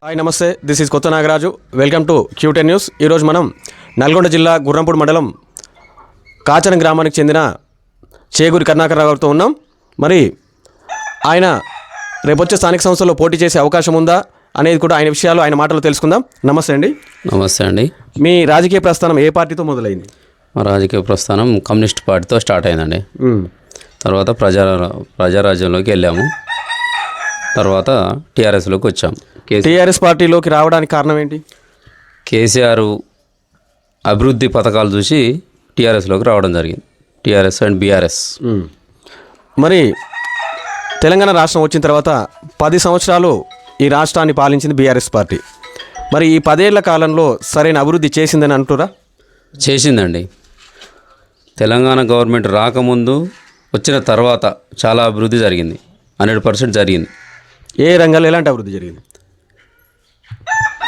Hi నమస్తే, this is కొత్త Nagaraju. Welcome to Q10 news. ఈరోజు మనం నల్గొండ జిల్లా గుర్రంపూడి మండలం కాచరం గ్రామానికి చెందిన చేగూరి కరుణాకర్ రావు గారితో ఉన్నాం. మరి ఆయన రేపొచ్చే స్థానిక సంస్థల్లో పోటీ చేసే అవకాశం ఉందా అనేది కూడా ఆయన విషయాలు ఆయన మాటలు తెలుసుకుందాం. నమస్తే అండి. నమస్తే అండి. మీ రాజకీయ ప్రస్థానం ఏ పార్టీతో మొదలైంది? మా రాజకీయ ప్రస్థానం కమ్యూనిస్ట్ పార్టీతో స్టార్ట్ అయిందండి. తర్వాత ప్రజారాజ్యంలోకి వెళ్ళాము. తర్వాత టీఆర్ఎస్లోకి వచ్చాము. టీఆర్ఎస్ పార్టీలోకి రావడానికి కారణం ఏంటి? కేసీఆర్ అభివృద్ధి పథకాలు చూసి టీఆర్ఎస్లోకి రావడం జరిగింది. TRS and BRS. మరి తెలంగాణ రాష్ట్రం వచ్చిన తర్వాత 10 సంవత్సరాలు ఈ రాష్ట్రాన్ని పాలించింది బీఆర్ఎస్ పార్టీ. మరి ఈ 10 ఏళ్ల కాలంలో సరైన అభివృద్ధి చేసిందని అంటురా? చేసిందండి. తెలంగాణ గవర్నమెంట్ రాకముందు వచ్చిన తర్వాత చాలా అభివృద్ధి జరిగింది. 100% జరిగింది. ఏ రంగాల్లో ఎలాంటి అభివృద్ధి జరిగింది?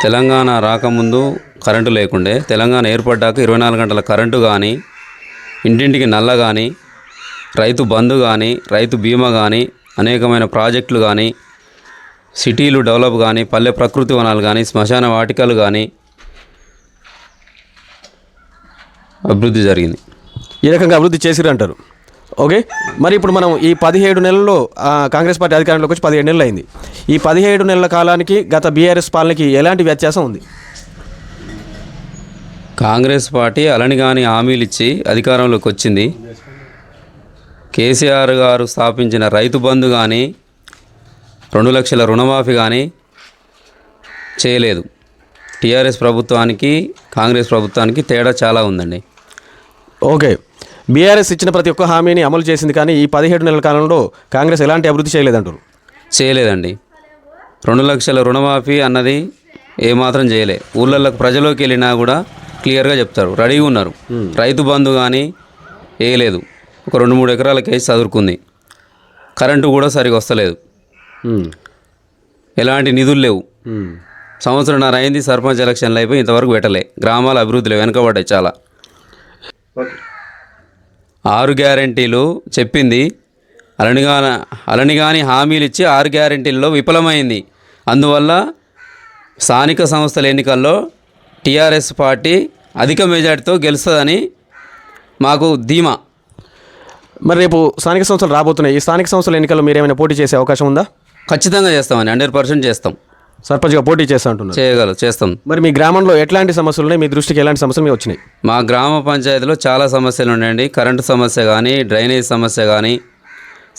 తెలంగాణ రాకముందు కరెంటు లేకుండే, తెలంగాణ ఏర్పడ్డాక 24 గంటల కరెంటు కానీ, ఇంటింటికి నల్ల కానీ, రైతు బంధు కానీ, రైతు బీమా కానీ, అనేకమైన ప్రాజెక్టులు కానీ, సిటీలు డెవలప్ కానీ, పల్లె ప్రకృతి వనాలు కానీ, శ్మశాన వాటికలు కానీ అభివృద్ధి జరిగింది. ఈ రకంగా అభివృద్ధి చేసిరు అంటారు. ఓకే. మరి ఇప్పుడు మనం ఈ 17 నెలల్లో కాంగ్రెస్ పార్టీ అధికారంలోకి వచ్చి 17 నెలలు అయింది. ఈ 17 నెలల కాలానికి గత బీఆర్ఎస్ పాలనకి ఎలాంటి వ్యత్యాసం ఉంది? కాంగ్రెస్ పార్టీ అలనిగాని హామీలు ఇచ్చి అధికారంలోకి వచ్చింది. కేసీఆర్ గారు స్థాపించిన రైతు బంధు కానీ, 2 లక్షల రుణమాఫీ కానీ చేయలేదు. టీఆర్ఎస్ ప్రభుత్వానికి కాంగ్రెస్ ప్రభుత్వానికి తేడా చాలా ఉందండి. ఓకే. బీఆర్ఎస్ ఇచ్చిన ప్రతి ఒక్క హామీని అమలు చేసింది, కానీ ఈ 17 నెలల కాలంలో కాంగ్రెస్ ఎలాంటి అభివృద్ధి చేయలేదంటారు? చేయలేదండి. 2 లక్షల రుణమాఫీ అన్నది ఏమాత్రం చేయలే. ఊళ్ళకి ప్రజలోకి వెళ్ళినా కూడా క్లియర్గా చెప్తారు, రెడీగా ఉన్నారు. రైతు బంధు కానీ వేయలేదు. ఒక 2-3 ఎకరాల కేసు చదువుకుంది. కరెంటు కూడా సరిగా వస్తలేదు. ఎలాంటి నిధులు లేవు. సంవత్సరంన్నర అయింది సర్పంచ్ ఎలక్షన్లు అయిపోయి ఇంతవరకు పెట్టలే. గ్రామాల అభివృద్ధిలో వెనకబడ్డాయి చాలా. 6 గ్యారెంటీలు చెప్పింది, అలనిగాని హామీలు ఇచ్చి 6 గ్యారెంటీల్లో విఫలమైంది. అందువల్ల స్థానిక సంస్థల ఎన్నికల్లో టీఆర్ఎస్ పార్టీ అధిక మెజార్టీతో గెలుస్తుందని మాకు ధీమా. మరి రేపు స్థానిక సంస్థలు రాబోతున్నాయి. ఈ స్థానిక సంస్థల ఎన్నికల్లో మీరు ఏమైనా పోటీ చేసే అవకాశం ఉందా? ఖచ్చితంగా చేస్తామని 100% చేస్తాం. సర్పంచ్గా పోటీ చేస్తా అంటున్నారు. చేస్తాం. మరి మీ గ్రామంలో ఎట్లాంటి సమస్యలు ఉన్నాయి? మీ దృష్టికి ఎలాంటి సమస్యలు మీ వచ్చినాయి? మా గ్రామ పంచాయతీలో చాలా సమస్యలు ఉన్నాయండి. కరెంటు సమస్య కానీ, డ్రైనేజ్ సమస్య కానీ,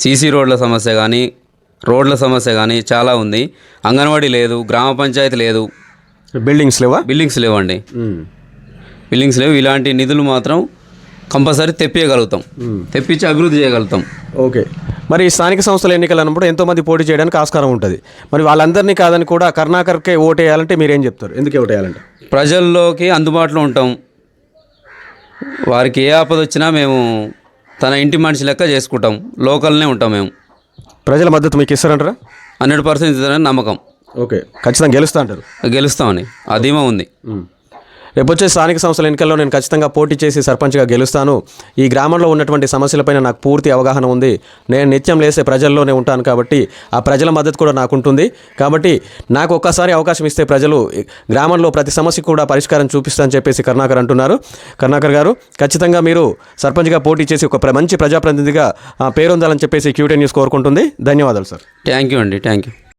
సీసీ రోడ్ల సమస్య కానీ, రోడ్ల సమస్య కానీ చాలా ఉంది. అంగన్వాడీ లేదు, గ్రామ పంచాయతీ లేదు. బిల్డింగ్స్ లేవా? బిల్డింగ్స్ లేవండి. బిల్డింగ్స్ లేవు. ఇలాంటి నిధులు మాత్రం కంపల్సరీ తెప్పించి అభివృద్ధి చేయగలుగుతాం. ఓకే. మరి స్థానిక సంస్థల ఎన్నికలు అన్నప్పుడు ఎంతోమంది పోటీ చేయడానికి ఆస్కారం ఉంటుంది. మరి వాళ్ళందరినీ కాదని కూడా కరుణాకర్కే ఓటేయాలంటే మీరేం చెప్తారు? ఎందుకు ఓటేయాలంటే? ప్రజల్లోకి అందుబాటులో ఉంటాం. వారికి ఏ ఆపద వచ్చినా మేము తన ఇంటి మనిషి లెక్క చేసుకుంటాం. లోకల్నే ఉంటాం మేము. ప్రజల మద్దతు మీకు ఇస్తారంటారా? 100% ఇస్తారని నమ్మకం. ఓకే. ఖచ్చితంగా గెలుస్తా అంటారు? గెలుస్తామని ఆ ధీమా ఉంది. రేపు వచ్చే స్థానిక సంస్థల ఎన్నికల్లో నేను ఖచ్చితంగా పోటీ చేసి సర్పంచ్గా గెలుస్తాను. ఈ గ్రామంలో ఉన్నటువంటి సమస్యలపైన నాకు పూర్తి అవగాహన ఉంది. నేను నిత్యం లేసే ప్రజల్లోనే ఉంటాను కాబట్టి ఆ ప్రజల మద్దతు కూడా నాకు ఉంటుంది. కాబట్టి నాకు ఒక్కసారి అవకాశం ఇస్తే ప్రజలు గ్రామంలో ప్రతి సమస్య కూడా పరిష్కారం చూపిస్తానని చెప్పేసి కరుణాకర్ అంటున్నారు. కరుణాకర్ గారు, ఖచ్చితంగా మీరు సర్పంచ్గా పోటీ చేసి ఒక మంచి ప్రజాప్రతినిధిగా పేరొందాలని చెప్పేసి Q10 న్యూస్ కోరుకుంటుంది. ధన్యవాదాలు సార్. థ్యాంక్ యూ అండి. Thank you.